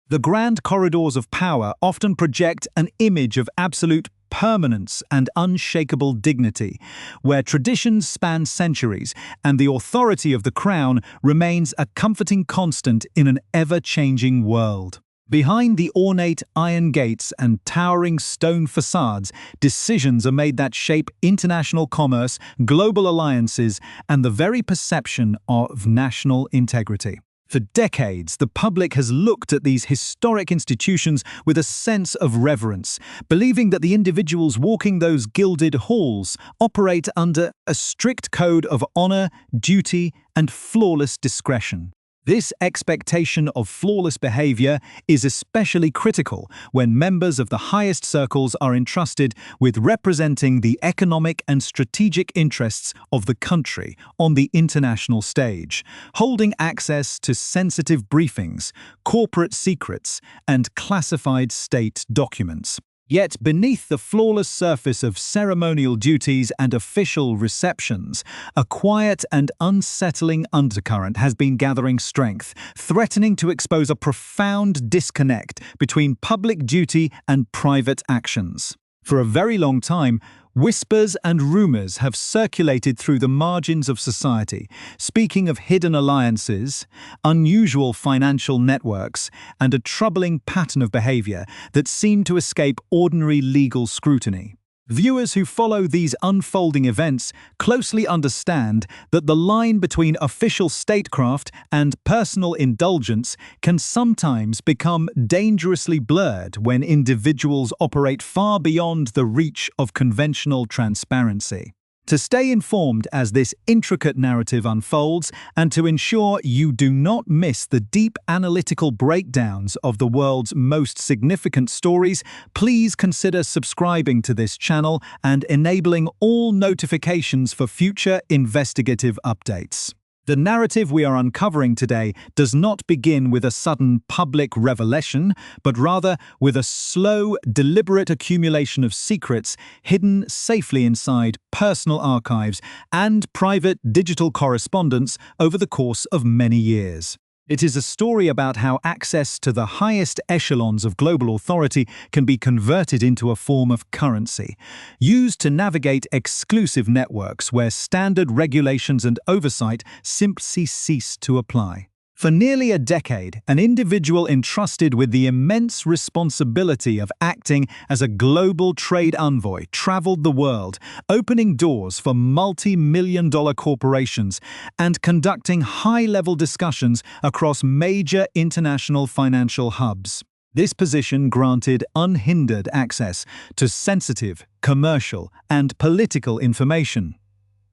The grand corridors of power often project an image of absolute permanence and unshakable dignity, where traditions span centuries and the authority of the crown remains a comforting constant in an ever-changing world. Behind the ornate iron gates and towering stone facades, decisions are made that shape international commerce, global alliances, and the very perception of national integrity. For decades, the public has looked at these historic institutions with a sense of reverence, believing that the individuals walking those gilded halls operate under a strict code of honor, duty, and flawless discretion. This expectation of flawless behavior is especially critical when members of the highest circles are entrusted with representing the economic and strategic interests of the country on the international stage, holding access to sensitive briefings, corporate secrets, and classified state documents. Yet beneath the flawless surface of ceremonial duties and official receptions, a quiet and unsettling undercurrent has been gathering strength, threatening to expose a profound disconnect between public duty and private actions. For a very long time, whispers and rumors have circulated through the margins of society, speaking of hidden alliances, unusual financial networks, and a troubling pattern of behavior that seem to escape ordinary legal scrutiny. Viewers who follow these unfolding events closely understand that the line between official statecraft and personal indulgence can sometimes become dangerously blurred when individuals operate far beyond the reach of conventional transparency. To stay informed as this intricate narrative unfolds and to ensure you do not miss the deep analytical breakdowns of the world's most significant stories, please consider subscribing to this channel and enabling all notifications for future investigative updates. The narrative we are uncovering today does not begin with a sudden public revelation, but rather with a slow, deliberate accumulation of secrets hidden safely inside personal archives and private digital correspondence over the course of many years. It is a story about how access to the highest echelons of global authority can be converted into a form of currency, used to navigate exclusive networks where standard regulations and oversight simply cease to apply. For nearly a decade, an individual entrusted with the immense responsibility of acting as a global trade envoy traveled the world, opening doors for multi-million-dollar corporations and conducting high-level discussions across major international financial hubs. This position granted unhindered access to sensitive, commercial, and political information,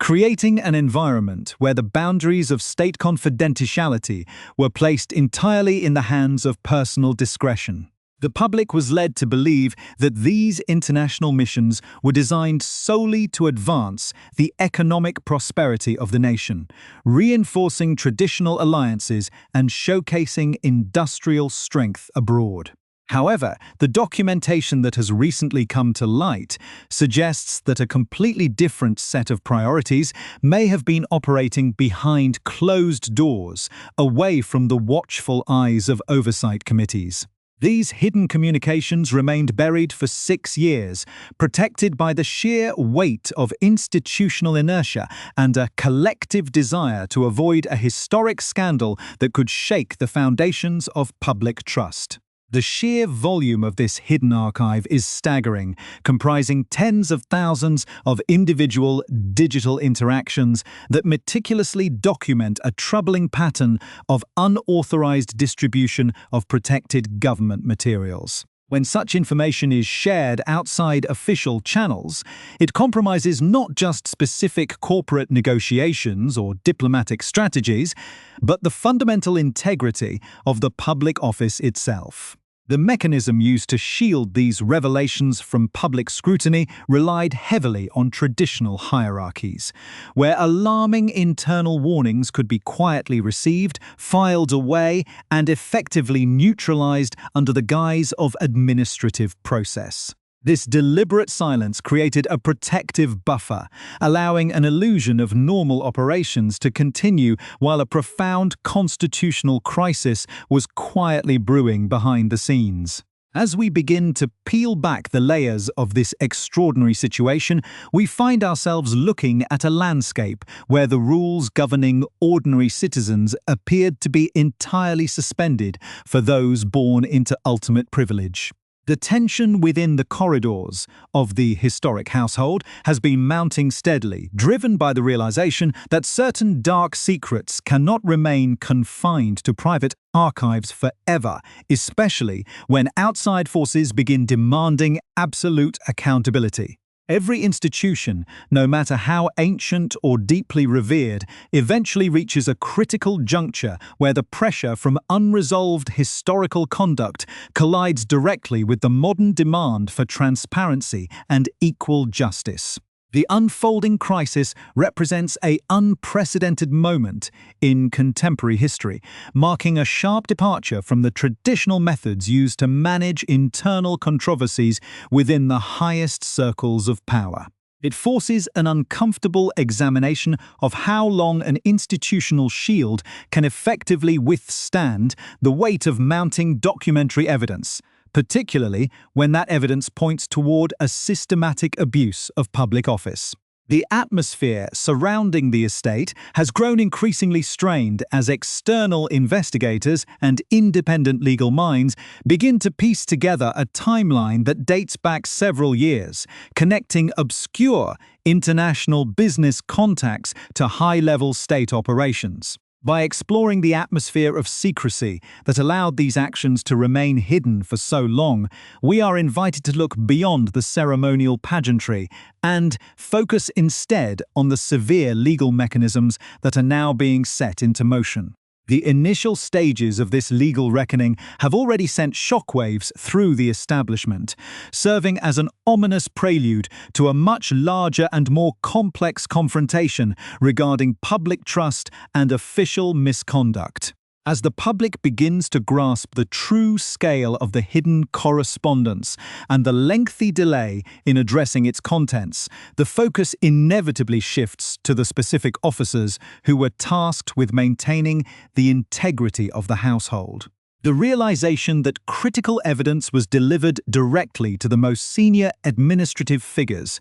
creating an environment where the boundaries of state confidentiality were placed entirely in the hands of personal discretion. The public was led to believe that these international missions were designed solely to advance the economic prosperity of the nation, reinforcing traditional alliances and showcasing industrial strength abroad. However, the documentation that has recently come to light suggests that a completely different set of priorities may have been operating behind closed doors, away from the watchful eyes of oversight committees. These hidden communications remained buried for 6 years, protected by the sheer weight of institutional inertia and a collective desire to avoid a historic scandal that could shake the foundations of public trust. The sheer volume of this hidden archive is staggering, comprising tens of thousands of individual digital interactions that meticulously document a troubling pattern of unauthorized distribution of protected government materials. When such information is shared outside official channels, it compromises not just specific corporate negotiations or diplomatic strategies, but the fundamental integrity of the public office itself. The mechanism used to shield these revelations from public scrutiny relied heavily on traditional hierarchies, where alarming internal warnings could be quietly received, filed away, and effectively neutralized under the guise of administrative process. This deliberate silence created a protective buffer, allowing an illusion of normal operations to continue while a profound constitutional crisis was quietly brewing behind the scenes. As we begin to peel back the layers of this extraordinary situation, we find ourselves looking at a landscape where the rules governing ordinary citizens appeared to be entirely suspended for those born into ultimate privilege. The tension within the corridors of the historic household has been mounting steadily, driven by the realization that certain dark secrets cannot remain confined to private archives forever, especially when outside forces begin demanding absolute accountability. Every institution, no matter how ancient or deeply revered, eventually reaches a critical juncture where the pressure from unresolved historical conduct collides directly with the modern demand for transparency and equal justice. The unfolding crisis represents an unprecedented moment in contemporary history, marking a sharp departure from the traditional methods used to manage internal controversies within the highest circles of power. It forces an uncomfortable examination of how long an institutional shield can effectively withstand the weight of mounting documentary evidence, particularly when that evidence points toward a systematic abuse of public office. The atmosphere surrounding the estate has grown increasingly strained as external investigators and independent legal minds begin to piece together a timeline that dates back several years, connecting obscure international business contacts to high-level state operations. By exploring the atmosphere of secrecy that allowed these actions to remain hidden for so long, we are invited to look beyond the ceremonial pageantry and focus instead on the severe legal mechanisms that are now being set into motion. The initial stages of this legal reckoning have already sent shockwaves through the establishment, serving as an ominous prelude to a much larger and more complex confrontation regarding public trust and official misconduct. As the public begins to grasp the true scale of the hidden correspondence and the lengthy delay in addressing its contents, the focus inevitably shifts to the specific officers who were tasked with maintaining the integrity of the household. The realization that critical evidence was delivered directly to the most senior administrative figures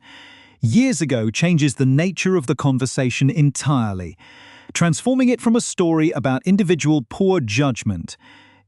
years ago changes the nature of the conversation entirely, transforming it from a story about individual poor judgment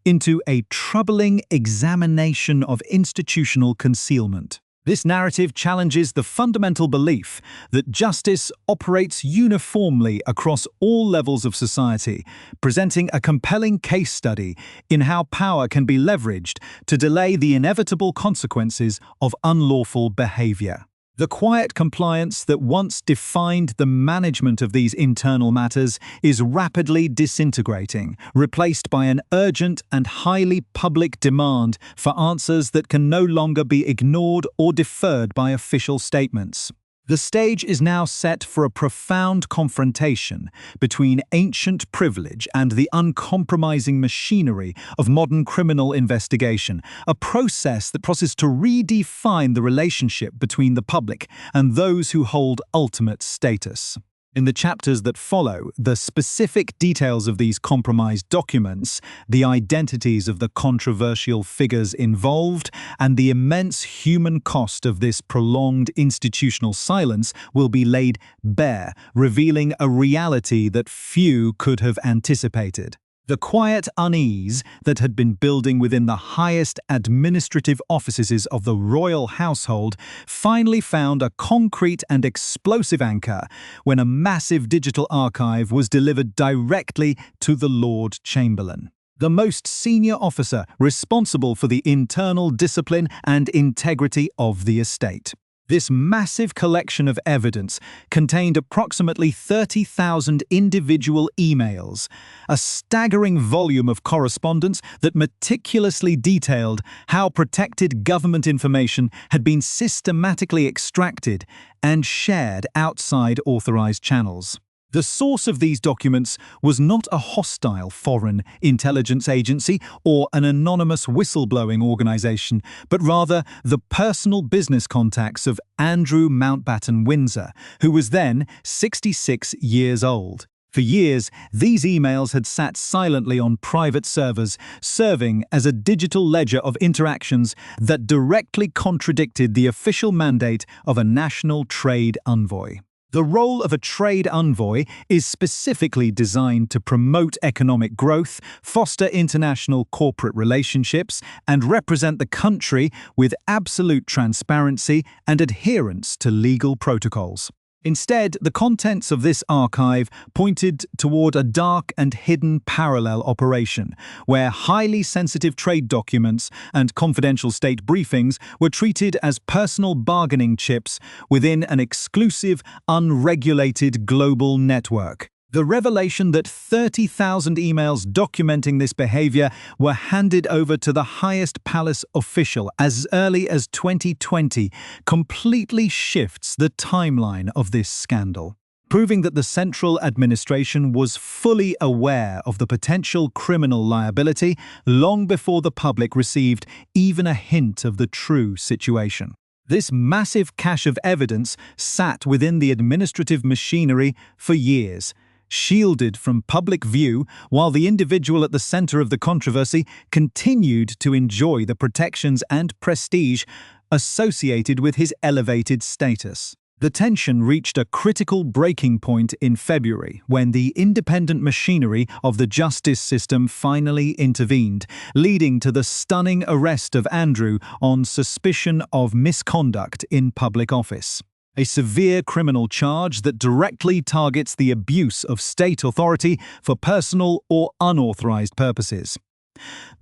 into a troubling examination of institutional concealment. This narrative challenges the fundamental belief that justice operates uniformly across all levels of society, presenting a compelling case study in how power can be leveraged to delay the inevitable consequences of unlawful behavior. The quiet compliance that once defined the management of these internal matters is rapidly disintegrating, replaced by an urgent and highly public demand for answers that can no longer be ignored or deferred by official statements. The stage is now set for a profound confrontation between ancient privilege and the uncompromising machinery of modern criminal investigation, a process that promises to redefine the relationship between the public and those who hold ultimate status. In the chapters that follow, the specific details of these compromised documents, the identities of the controversial figures involved, and the immense human cost of this prolonged institutional silence will be laid bare, revealing a reality that few could have anticipated. The quiet unease that had been building within the highest administrative offices of the royal household finally found a concrete and explosive anchor when a massive digital archive was delivered directly to the Lord Chamberlain, the most senior officer responsible for the internal discipline and integrity of the estate. This massive collection of evidence contained approximately 30,000 individual emails, a staggering volume of correspondence that meticulously detailed how protected government information had been systematically extracted and shared outside authorized channels. The source of these documents was not a hostile foreign intelligence agency or an anonymous whistleblowing organization, but rather the personal business contacts of Andrew Mountbatten-Windsor, who was then 66 years old. For years, these emails had sat silently on private servers, serving as a digital ledger of interactions that directly contradicted the official mandate of a national trade envoy. The role of a trade envoy is specifically designed to promote economic growth, foster international corporate relationships, and represent the country with absolute transparency and adherence to legal protocols. Instead, the contents of this archive pointed toward a dark and hidden parallel operation, where highly sensitive trade documents and confidential state briefings were treated as personal bargaining chips within an exclusive, unregulated global network. The revelation that 30,000 emails documenting this behavior were handed over to the highest palace official as early as 2020 completely shifts the timeline of this scandal, proving that the central administration was fully aware of the potential criminal liability long before the public received even a hint of the true situation. This massive cache of evidence sat within the administrative machinery for years, shielded from public view, while the individual at the center of the controversy continued to enjoy the protections and prestige associated with his elevated status. The tension reached a critical breaking point in February when the independent machinery of the justice system finally intervened, leading to the stunning arrest of Andrew on suspicion of misconduct in public office. A severe criminal charge that directly targets the abuse of state authority for personal or unauthorized purposes.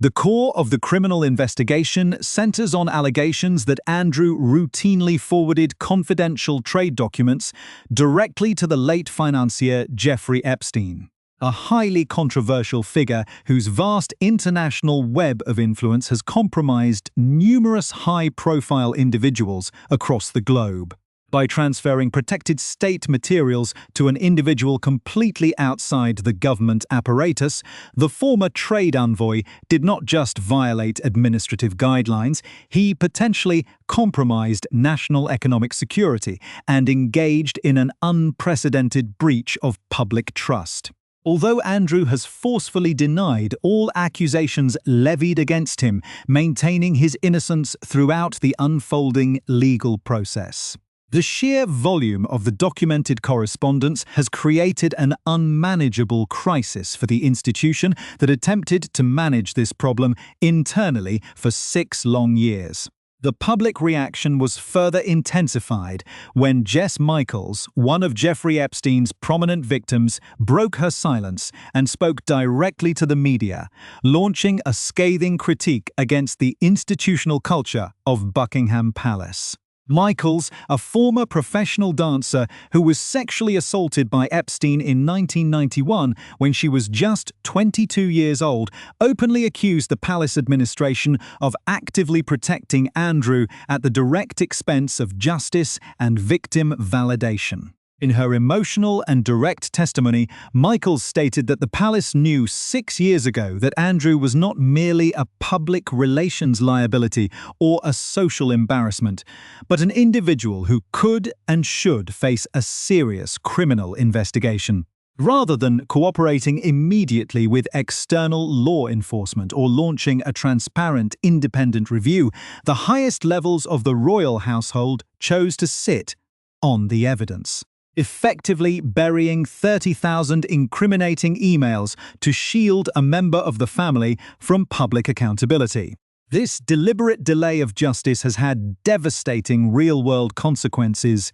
The core of the criminal investigation centers on allegations that Andrew routinely forwarded confidential trade documents directly to the late financier Jeffrey Epstein, a highly controversial figure whose vast international web of influence has compromised numerous high-profile individuals across the globe. By transferring protected state materials to an individual completely outside the government apparatus, the former trade envoy did not just violate administrative guidelines, he potentially compromised national economic security and engaged in an unprecedented breach of public trust. Although Andrew has forcefully denied all accusations levied against him, maintaining his innocence throughout the unfolding legal process. The sheer volume of the documented correspondence has created an unmanageable crisis for the institution that attempted to manage this problem internally for 6 long years. The public reaction was further intensified when Jess Michaels, one of Jeffrey Epstein's prominent victims, broke her silence and spoke directly to the media, launching a scathing critique against the institutional culture of Buckingham Palace. Michaels, a former professional dancer who was sexually assaulted by Epstein in 1991 when she was just 22 years old, openly accused the palace administration of actively protecting Andrew at the direct expense of justice and victim validation. In her emotional and direct testimony, Michaels stated that the palace knew 6 years ago that Andrew was not merely a public relations liability or a social embarrassment, but an individual who could and should face a serious criminal investigation. Rather than cooperating immediately with external law enforcement or launching a transparent, independent review, the highest levels of the royal household chose to sit on the evidence, effectively burying 30,000 incriminating emails to shield a member of the family from public accountability. This deliberate delay of justice has had devastating real-world consequences,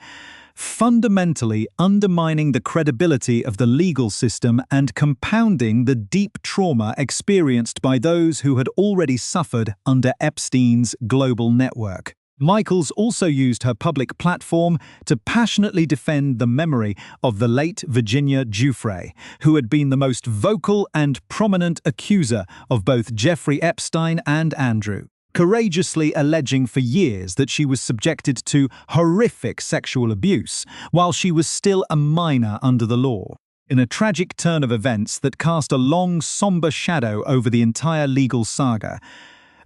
fundamentally undermining the credibility of the legal system and compounding the deep trauma experienced by those who had already suffered under Epstein's global network. Michaels also used her public platform to passionately defend the memory of the late Virginia Giuffre, who had been the most vocal and prominent accuser of both Jeffrey Epstein and Andrew, courageously alleging for years that she was subjected to horrific sexual abuse while she was still a minor under the law. in a tragic turn of events that cast a long, somber shadow over the entire legal saga.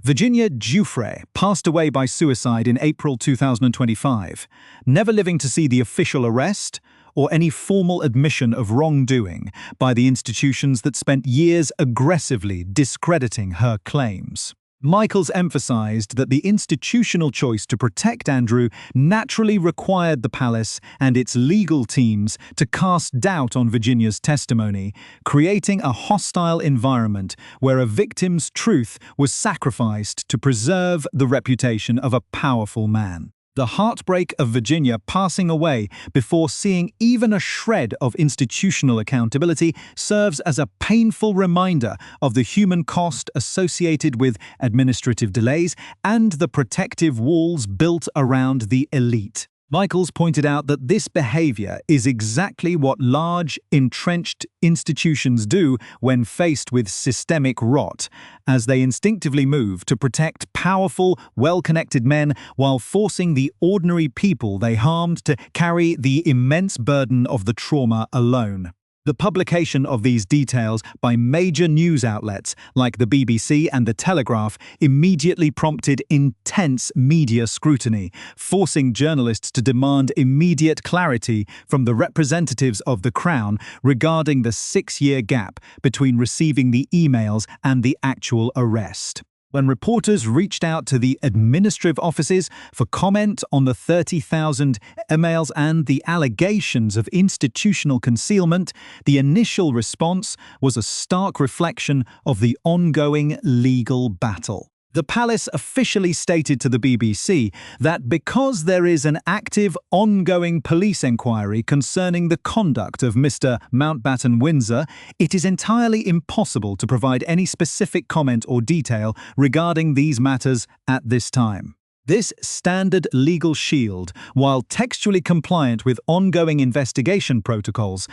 Virginia Giuffre passed away by suicide in April 2025, never living to see the official arrest or any formal admission of wrongdoing by the institutions that spent years aggressively discrediting her claims. Michaels emphasized that the institutional choice to protect Andrew naturally required the palace and its legal teams to cast doubt on Virginia's testimony, creating a hostile environment where a victim's truth was sacrificed to preserve the reputation of a powerful man. The heartbreak of Virginia passing away before seeing even a shred of institutional accountability serves as a painful reminder of the human cost associated with administrative delays and the protective walls built around the elite. Michaels pointed out that this behavior is exactly what large, entrenched institutions do when faced with systemic rot, as they instinctively move to protect powerful, well-connected men while forcing the ordinary people they harmed to carry the immense burden of the trauma alone. The publication of these details by major news outlets like the BBC and The Telegraph immediately prompted intense media scrutiny, forcing journalists to demand immediate clarity from the representatives of the Crown regarding the 6-year gap between receiving the emails and the actual arrest. When reporters reached out to the administrative offices for comment on the 30,000 emails and the allegations of institutional concealment, the initial response was a stark reflection of the ongoing legal battle. The palace officially stated to the BBC that because there is an active, ongoing police inquiry concerning the conduct of Mr. Mountbatten-Windsor, it is entirely impossible to provide any specific comment or detail regarding these matters at this time. This standard legal shield, while textually compliant with ongoing investigation protocols,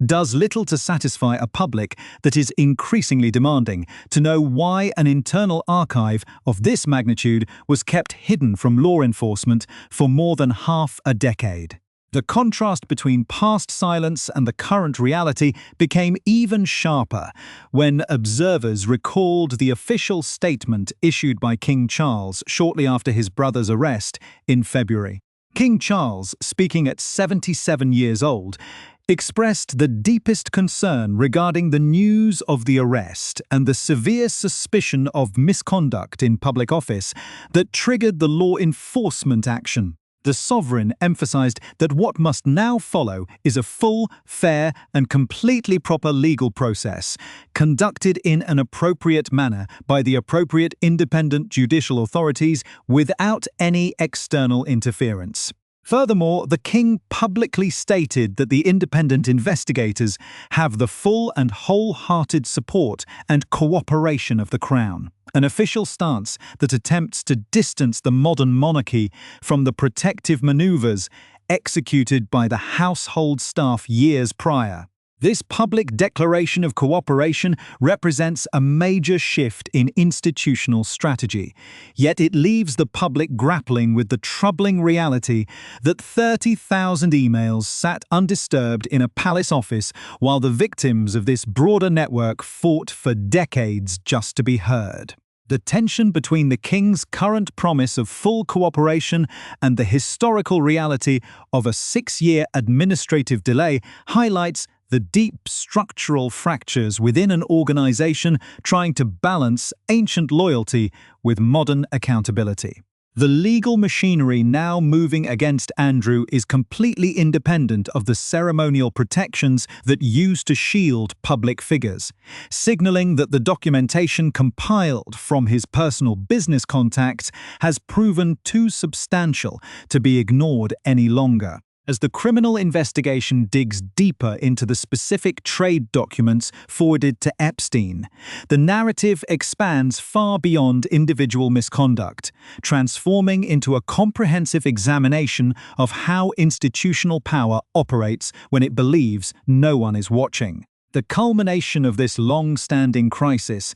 does little to satisfy a public that is increasingly demanding to know why an internal archive of this magnitude was kept hidden from law enforcement for more than half a decade. The contrast between past silence and the current reality became even sharper when observers recalled the official statement issued by King Charles shortly after his brother's arrest in February. King Charles, speaking at 77 years old, expressed the deepest concern regarding the news of the arrest and the severe suspicion of misconduct in public office that triggered the law enforcement action. The sovereign emphasized that what must now follow is a full, fair, and completely proper legal process, conducted in an appropriate manner by the appropriate independent judicial authorities without any external interference. Furthermore, the king publicly stated that the independent investigators have the full and wholehearted support and cooperation of the Crown, an official stance that attempts to distance the modern monarchy from the protective maneuvers executed by the household staff years prior. This public declaration of cooperation represents a major shift in institutional strategy, yet it leaves the public grappling with the troubling reality that 30,000 emails sat undisturbed in a palace office while the victims of this broader network fought for decades just to be heard. The tension between the king's current promise of full cooperation and the historical reality of a 6-year administrative delay highlights the deep structural fractures within an organization trying to balance ancient loyalty with modern accountability. The legal machinery now moving against Andrew is completely independent of the ceremonial protections that used to shield public figures, signaling that the documentation compiled from his personal business contacts has proven too substantial to be ignored any longer. As the criminal investigation digs deeper into the specific trade documents forwarded to Epstein, the narrative expands far beyond individual misconduct, transforming into a comprehensive examination of how institutional power operates when it believes no one is watching. The culmination of this long-standing crisis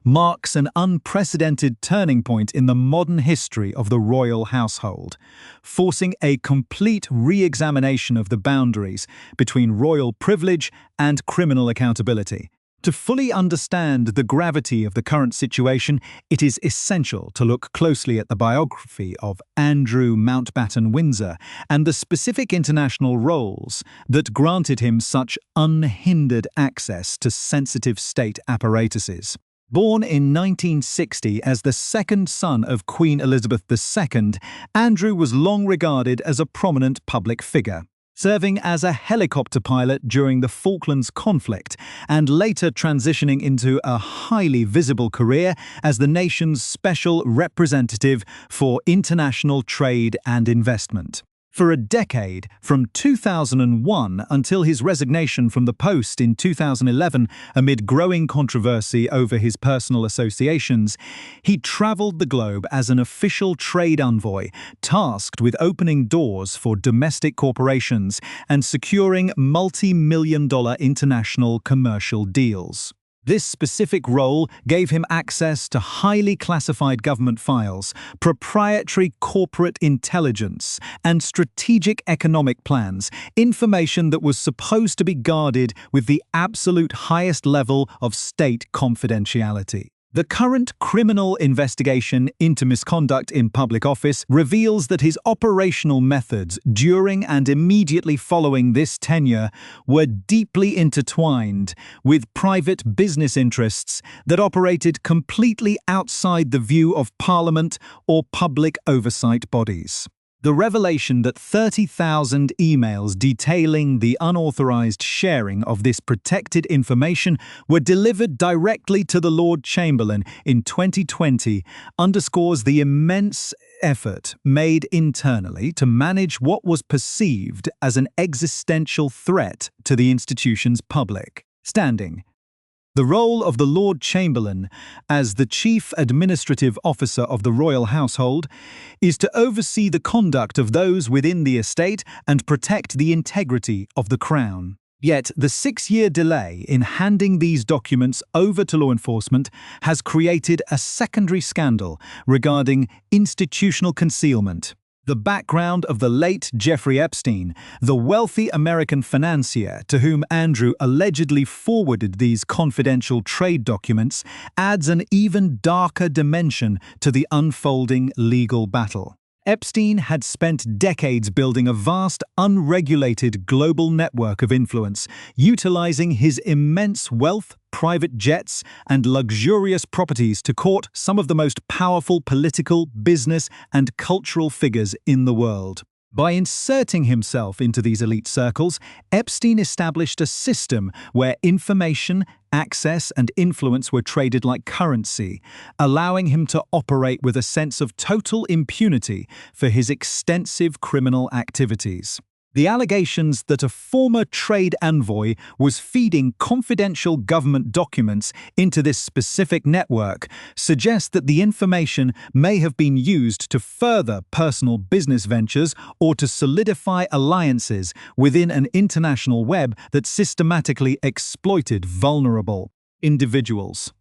marks an unprecedented turning point in the modern history of the royal household, forcing a complete re-examination of the boundaries between royal privilege and criminal accountability. To fully understand the gravity of the current situation, it is essential to look closely at the biography of Andrew Mountbatten-Windsor and the specific international roles that granted him such unhindered access to sensitive state apparatuses. Born in 1960 as the second son of Queen Elizabeth II, Andrew was long regarded as a prominent public figure, serving as a helicopter pilot during the Falklands conflict and later transitioning into a highly visible career as the nation's special representative for international trade and investment. For a decade, from 2001 until his resignation from the post in 2011 amid growing controversy over his personal associations, he traveled the globe as an official trade envoy, tasked with opening doors for domestic corporations and securing multi-million-dollar international commercial deals. This specific role gave him access to highly classified government files, proprietary corporate intelligence, and strategic economic plans, information that was supposed to be guarded with the absolute highest level of state confidentiality. The current criminal investigation into misconduct in public office reveals that his operational methods during and immediately following this tenure were deeply intertwined with private business interests that operated completely outside the view of Parliament or public oversight bodies. The revelation that 30,000 emails detailing the unauthorized sharing of this protected information were delivered directly to the Lord Chamberlain in 2020 underscores the immense effort made internally to manage what was perceived as an existential threat to the institution's public standing. The role of the Lord Chamberlain, as the Chief Administrative Officer of the royal household, is to oversee the conduct of those within the estate and protect the integrity of the Crown. Yet the 6-year delay in handing these documents over to law enforcement has created a secondary scandal regarding institutional concealment. The background of the late Jeffrey Epstein, the wealthy American financier to whom Andrew allegedly forwarded these confidential trade documents, adds an even darker dimension to the unfolding legal battle. Epstein had spent decades building a vast, unregulated global network of influence, utilizing his immense wealth, private jets, and luxurious properties to court some of the most powerful political, business, and cultural figures in the world. By inserting himself into these elite circles, Epstein established a system where information, access, and influence were traded like currency, allowing him to operate with a sense of total impunity for his extensive criminal activities. The allegations that a former trade envoy was feeding confidential government documents into this specific network suggest that the information may have been used to further personal business ventures or to solidify alliances within an international web that systematically exploited vulnerable individuals.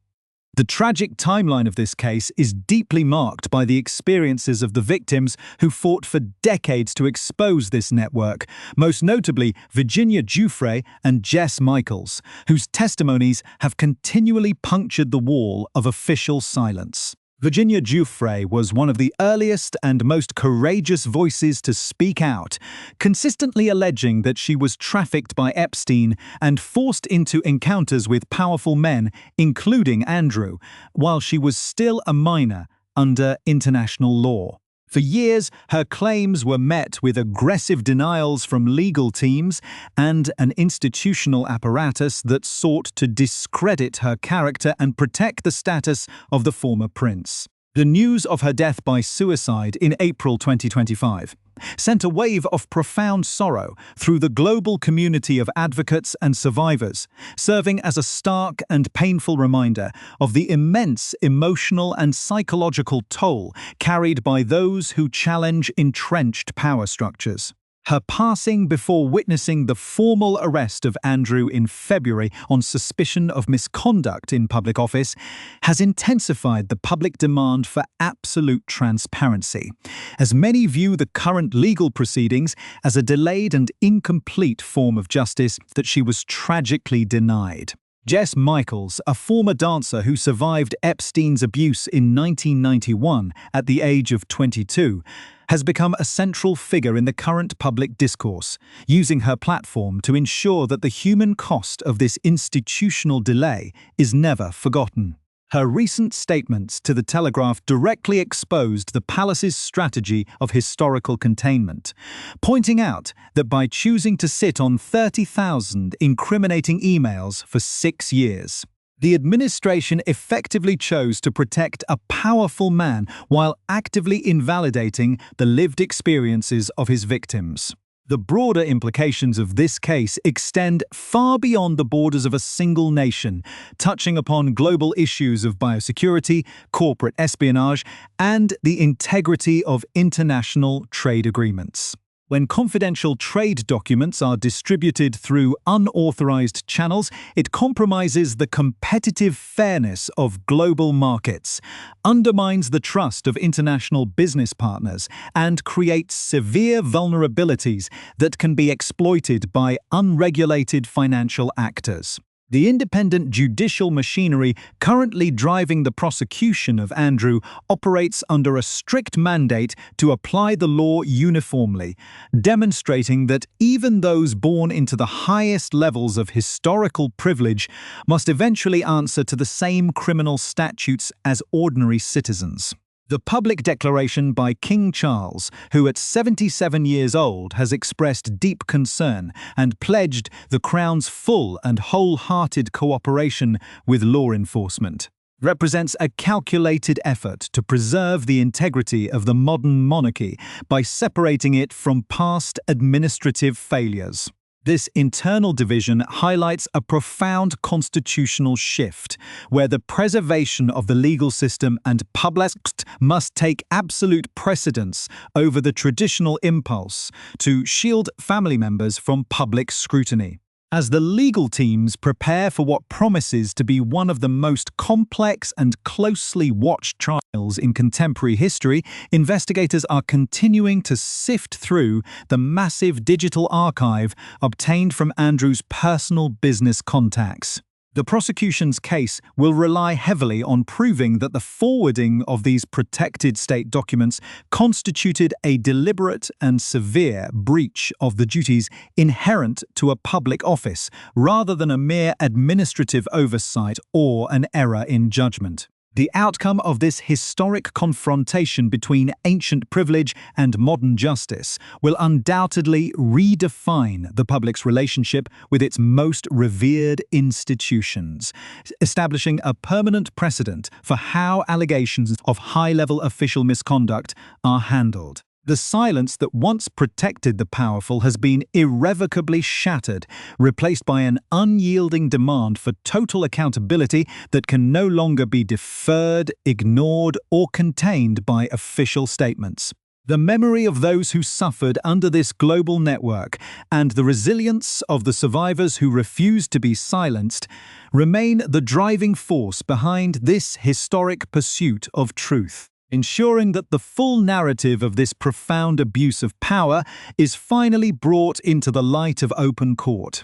The tragic timeline of this case is deeply marked by the experiences of the victims who fought for decades to expose this network, most notably Virginia Giuffre and Jess Michaels, whose testimonies have continually punctured the wall of official silence. Virginia Giuffre was one of the earliest and most courageous voices to speak out, consistently alleging that she was trafficked by Epstein and forced into encounters with powerful men, including Andrew, while she was still a minor under international law. For years, her claims were met with aggressive denials from legal teams and an institutional apparatus that sought to discredit her character and protect the status of the former prince. The news of her death by suicide in April 2025 sent a wave of profound sorrow through the global community of advocates and survivors, serving as a stark and painful reminder of the immense emotional and psychological toll carried by those who challenge entrenched power structures. Her passing before witnessing the formal arrest of Andrew in February on suspicion of misconduct in public office has intensified the public demand for absolute transparency, as many view the current legal proceedings as a delayed and incomplete form of justice that she was tragically denied. Jess Michaels, a former dancer who survived Epstein's abuse in 1991 at the age of 22, has become a central figure in the current public discourse, using her platform to ensure that the human cost of this institutional delay is never forgotten. Her recent statements to The Telegraph directly exposed the palace's strategy of historical containment, pointing out that by choosing to sit on 30,000 incriminating emails for 6 years, the administration effectively chose to protect a powerful man while actively invalidating the lived experiences of his victims. The broader implications of this case extend far beyond the borders of a single nation, touching upon global issues of biosecurity, corporate espionage, and the integrity of international trade agreements. When confidential trade documents are distributed through unauthorized channels, it compromises the competitive fairness of global markets, undermines the trust of international business partners, and creates severe vulnerabilities that can be exploited by unregulated financial actors. The independent judicial machinery currently driving the prosecution of Andrew operates under a strict mandate to apply the law uniformly, demonstrating that even those born into the highest levels of historical privilege must eventually answer to the same criminal statutes as ordinary citizens. The public declaration by King Charles, who at 77 years old has expressed deep concern and pledged the Crown's full and wholehearted cooperation with law enforcement, represents a calculated effort to preserve the integrity of the modern monarchy by separating it from past administrative failures. This internal division highlights a profound constitutional shift, where the preservation of the legal system and public must take absolute precedence over the traditional impulse to shield family members from public scrutiny. As the legal teams prepare for what promises to be one of the most complex and closely watched trials in contemporary history, investigators are continuing to sift through the massive digital archive obtained from Andrew's personal business contacts. The prosecution's case will rely heavily on proving that the forwarding of these protected state documents constituted a deliberate and severe breach of the duties inherent to a public office, rather than a mere administrative oversight or an error in judgment. The outcome of this historic confrontation between ancient privilege and modern justice will undoubtedly redefine the public's relationship with its most revered institutions, establishing a permanent precedent for how allegations of high-level official misconduct are handled. The silence that once protected the powerful has been irrevocably shattered, replaced by an unyielding demand for total accountability that can no longer be deferred, ignored, or contained by official statements. The memory of those who suffered under this global network and the resilience of the survivors who refused to be silenced remain the driving force behind this historic pursuit of truth, ensuring that the full narrative of this profound abuse of power is finally brought into the light of open court.